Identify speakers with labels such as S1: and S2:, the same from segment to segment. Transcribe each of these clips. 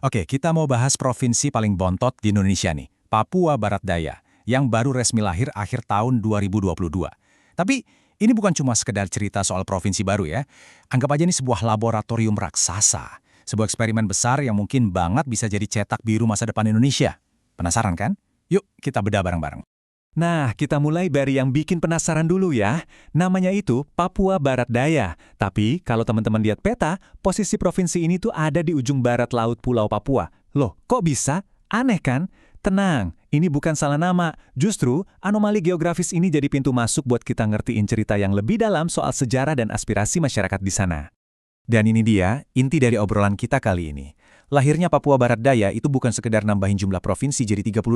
S1: Oke, kita mau bahas provinsi paling bontot di Indonesia nih, Papua Barat Daya, yang baru resmi lahir akhir tahun 2022. Tapi ini bukan cuma sekedar cerita soal provinsi baru ya. Anggap aja ini sebuah laboratorium raksasa. Sebuah eksperimen besar yang mungkin banget bisa jadi cetak biru masa depan Indonesia. Penasaran kan? Yuk kita bedah bareng-bareng.
S2: Nah, kita mulai dari yang bikin penasaran dulu ya. Namanya itu Papua Barat Daya. Tapi kalau teman-teman lihat peta, posisi provinsi ini tuh ada di ujung barat laut Pulau Papua. Loh, kok bisa? Aneh kan? Tenang, ini bukan salah nama. Justru, anomali geografis ini jadi pintu masuk buat kita ngertiin cerita yang lebih dalam soal sejarah dan aspirasi masyarakat di sana.
S1: Dan ini dia, inti dari obrolan kita kali ini. Lahirnya Papua Barat Daya itu bukan sekedar nambahin jumlah provinsi jadi 38.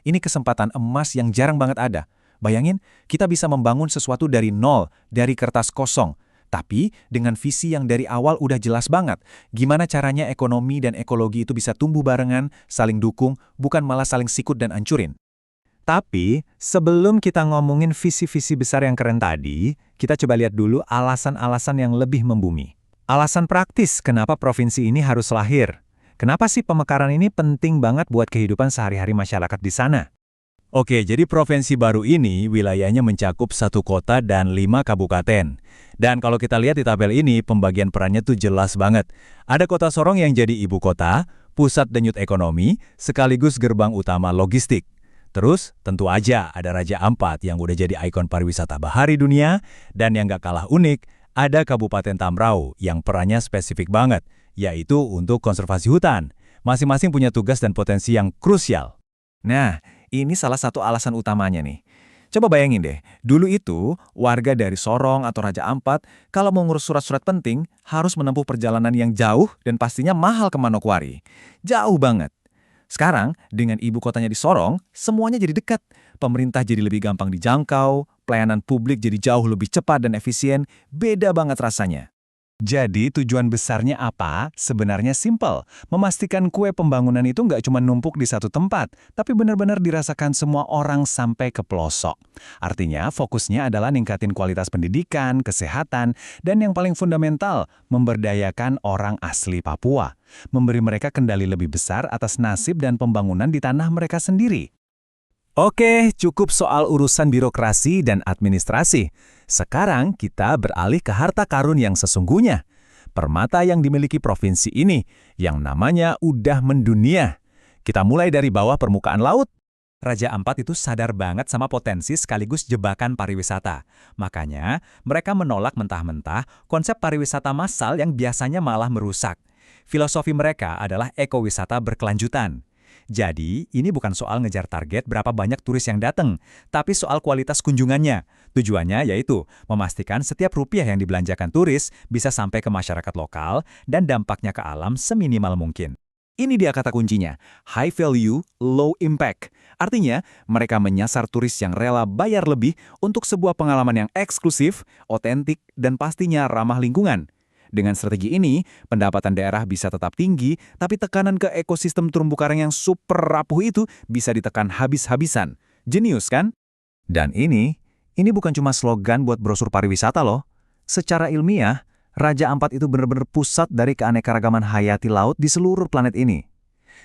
S1: Ini kesempatan emas yang jarang banget ada. Bayangin, kita bisa membangun sesuatu dari nol, dari kertas kosong. Tapi dengan visi yang dari awal udah jelas banget. Gimana caranya ekonomi dan ekologi itu bisa tumbuh barengan, saling dukung, bukan malah saling sikut dan ancurin.
S2: Tapi, sebelum kita ngomongin visi-visi besar yang keren tadi, kita coba lihat dulu alasan-alasan yang lebih membumi. Alasan praktis kenapa provinsi ini harus lahir. Kenapa sih pemekaran ini penting banget buat kehidupan sehari-hari masyarakat di sana?
S1: Oke, jadi provinsi baru ini wilayahnya mencakup 1 kota dan 5 kabupaten. Dan kalau kita lihat di tabel ini, pembagian perannya tuh jelas banget. Ada kota Sorong yang jadi ibu kota, pusat denyut ekonomi, sekaligus gerbang utama logistik. Terus, tentu aja ada Raja Ampat yang udah jadi ikon pariwisata bahari dunia, dan yang gak kalah unik, ada Kabupaten Tambrau yang perannya spesifik banget, yaitu untuk konservasi hutan. Masing-masing punya tugas dan potensi yang krusial.
S2: Nah, ini salah satu alasan utamanya nih. Coba bayangin deh, dulu itu warga dari Sorong atau Raja Ampat kalau mau ngurus surat-surat penting harus menempuh perjalanan yang jauh dan pastinya mahal ke Manokwari. Jauh banget. Sekarang, dengan ibu kotanya di Sorong, semuanya jadi dekat. Pemerintah jadi lebih gampang dijangkau, pelayanan publik jadi jauh lebih cepat dan efisien, beda banget rasanya.
S1: Jadi tujuan besarnya apa? Sebenarnya simpel. Memastikan kue pembangunan itu nggak cuma numpuk di satu tempat, tapi benar-benar dirasakan semua orang sampai ke pelosok. Artinya fokusnya adalah ningkatin kualitas pendidikan, kesehatan, dan yang paling fundamental, memberdayakan orang asli Papua. Memberi mereka kendali lebih besar atas nasib dan pembangunan di tanah mereka sendiri.
S2: Oke, cukup soal urusan birokrasi dan administrasi. Sekarang kita beralih ke harta karun yang sesungguhnya. Permata yang dimiliki provinsi ini, yang namanya udah mendunia. Kita mulai dari bawah permukaan laut. Raja Ampat itu sadar banget sama potensi sekaligus jebakan pariwisata. Makanya, mereka menolak mentah-mentah konsep pariwisata massal yang biasanya malah merusak. Filosofi mereka adalah ekowisata berkelanjutan. Jadi, ini bukan soal ngejar target berapa banyak turis yang datang, tapi soal kualitas kunjungannya. Tujuannya yaitu memastikan setiap rupiah yang dibelanjakan turis bisa sampai ke masyarakat lokal dan dampaknya ke alam seminimal mungkin. Ini dia kata kuncinya, high value, low impact. Artinya, mereka menyasar turis yang rela bayar lebih untuk sebuah pengalaman yang eksklusif, otentik, dan pastinya ramah lingkungan. Dengan strategi ini, pendapatan daerah bisa tetap tinggi, tapi tekanan ke ekosistem terumbu karang yang super rapuh itu bisa ditekan habis-habisan. Jenius kan? Dan ini bukan cuma slogan buat brosur pariwisata loh. Secara ilmiah, Raja Ampat itu benar-benar pusat dari keanekaragaman hayati laut di seluruh planet ini.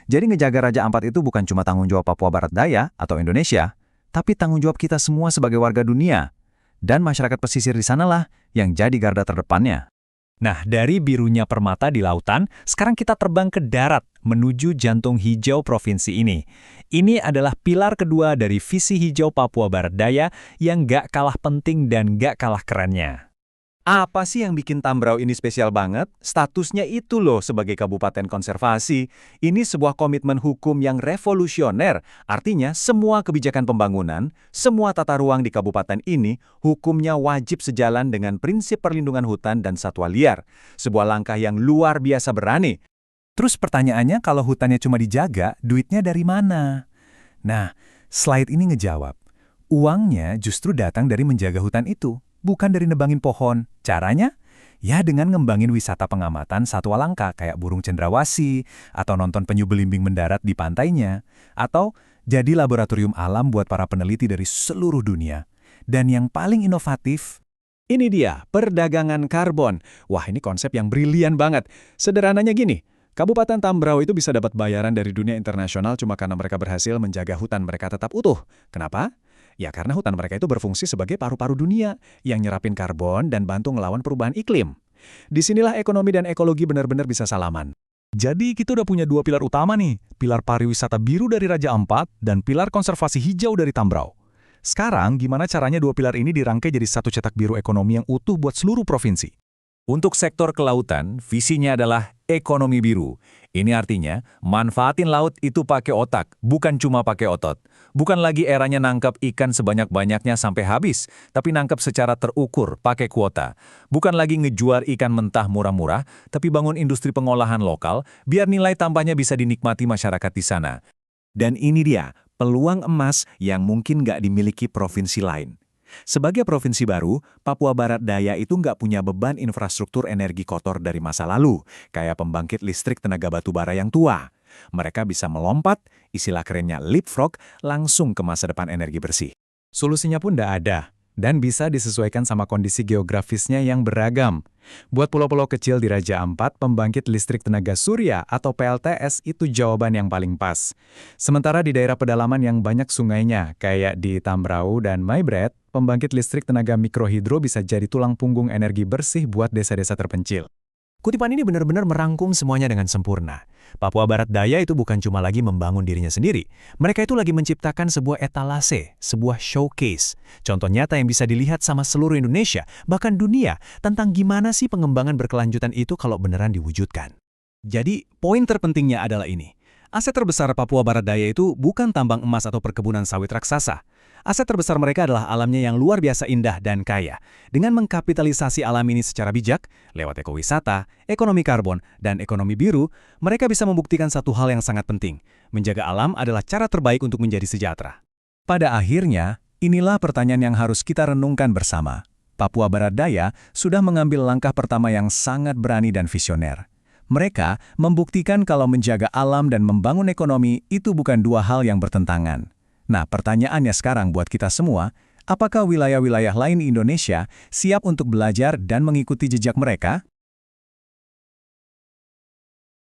S2: Jadi ngejaga Raja Ampat itu bukan cuma tanggung jawab Papua Barat Daya atau Indonesia, tapi tanggung jawab kita semua sebagai warga dunia. Dan masyarakat pesisir di sanalah yang jadi garda terdepannya. Nah, dari birunya permata di lautan, sekarang kita terbang ke darat menuju jantung hijau provinsi ini. Ini adalah pilar kedua dari visi hijau Papua Barat Daya yang gak kalah penting dan gak kalah kerennya. Apa sih yang bikin Tambrau ini spesial banget? Statusnya itu loh sebagai kabupaten konservasi. Ini sebuah komitmen hukum yang revolusioner. Artinya semua kebijakan pembangunan, semua tata ruang di kabupaten ini, hukumnya wajib sejalan dengan prinsip perlindungan hutan dan satwa liar. Sebuah langkah yang luar biasa berani. Terus pertanyaannya kalau hutannya cuma dijaga, duitnya dari mana? Nah, slide ini ngejawab. Uangnya justru datang dari menjaga hutan itu. Bukan dari nebangin pohon. Caranya? Ya dengan ngembangin wisata pengamatan satwa langka kayak burung cendrawasih, atau nonton penyu belimbing mendarat di pantainya, atau jadi laboratorium alam buat para peneliti dari seluruh dunia. Dan yang paling inovatif, ini dia, perdagangan karbon. Wah, ini konsep yang brilian banget. Sederhananya gini, Kabupaten Tambrau itu bisa dapat bayaran dari dunia internasional cuma karena mereka berhasil menjaga hutan mereka tetap utuh. Kenapa? Ya karena hutan mereka itu berfungsi sebagai paru-paru dunia yang nyerapin karbon dan bantu ngelawan perubahan iklim. Disinilah ekonomi dan ekologi benar-benar bisa salaman.
S3: Jadi kita udah punya dua pilar utama nih, pilar pariwisata biru dari Raja Ampat dan pilar konservasi hijau dari Tambrau. Sekarang gimana caranya dua pilar ini dirangkai jadi satu cetak biru ekonomi yang utuh buat seluruh provinsi?
S1: Untuk sektor kelautan, visinya adalah ekonomi biru. Ini artinya, manfaatin laut itu pakai otak, bukan cuma pakai otot. Bukan lagi eranya nangkap ikan sebanyak-banyaknya sampai habis, tapi nangkap secara terukur, pakai kuota. Bukan lagi ngejual ikan mentah murah-murah, tapi bangun industri pengolahan lokal, biar nilai tambahnya bisa dinikmati masyarakat di sana.
S2: Dan ini dia, peluang emas yang mungkin nggak dimiliki provinsi lain. Sebagai provinsi baru, Papua Barat Daya itu nggak punya beban infrastruktur energi kotor dari masa lalu, kayak pembangkit listrik tenaga batu bara yang tua. Mereka bisa melompat, istilah kerennya leapfrog, langsung ke masa depan energi bersih.
S3: Solusinya pun nggak ada, dan bisa disesuaikan sama kondisi geografisnya yang beragam. Buat pulau-pulau kecil di Raja Ampat, pembangkit listrik tenaga surya atau PLTS itu jawaban yang paling pas. Sementara di daerah pedalaman yang banyak sungainya, kayak di Tambrau dan Maibret, pembangkit listrik tenaga mikrohidro bisa jadi tulang punggung energi bersih buat desa-desa terpencil. Kutipan ini benar-benar merangkum semuanya dengan sempurna. Papua Barat Daya itu bukan cuma lagi membangun dirinya sendiri. Mereka itu lagi menciptakan sebuah etalase, sebuah showcase. Contoh nyata yang bisa dilihat sama seluruh Indonesia, bahkan dunia, tentang gimana sih pengembangan berkelanjutan itu kalau beneran diwujudkan. Jadi, poin terpentingnya adalah ini. Aset terbesar Papua Barat Daya itu bukan tambang emas atau perkebunan sawit raksasa. Aset terbesar mereka adalah alamnya yang luar biasa indah dan kaya. Dengan mengkapitalisasi alam ini secara bijak, lewat ekowisata, ekonomi karbon, dan ekonomi biru, mereka bisa membuktikan satu hal yang sangat penting. Menjaga alam adalah cara terbaik untuk menjadi sejahtera.
S2: Pada akhirnya, inilah pertanyaan yang harus kita renungkan bersama. Papua Barat Daya sudah mengambil langkah pertama yang sangat berani dan visioner. Mereka membuktikan kalau menjaga alam dan membangun ekonomi itu bukan dua hal yang bertentangan. Nah, pertanyaannya sekarang buat kita semua, apakah wilayah-wilayah lain di Indonesia siap untuk belajar dan mengikuti jejak mereka?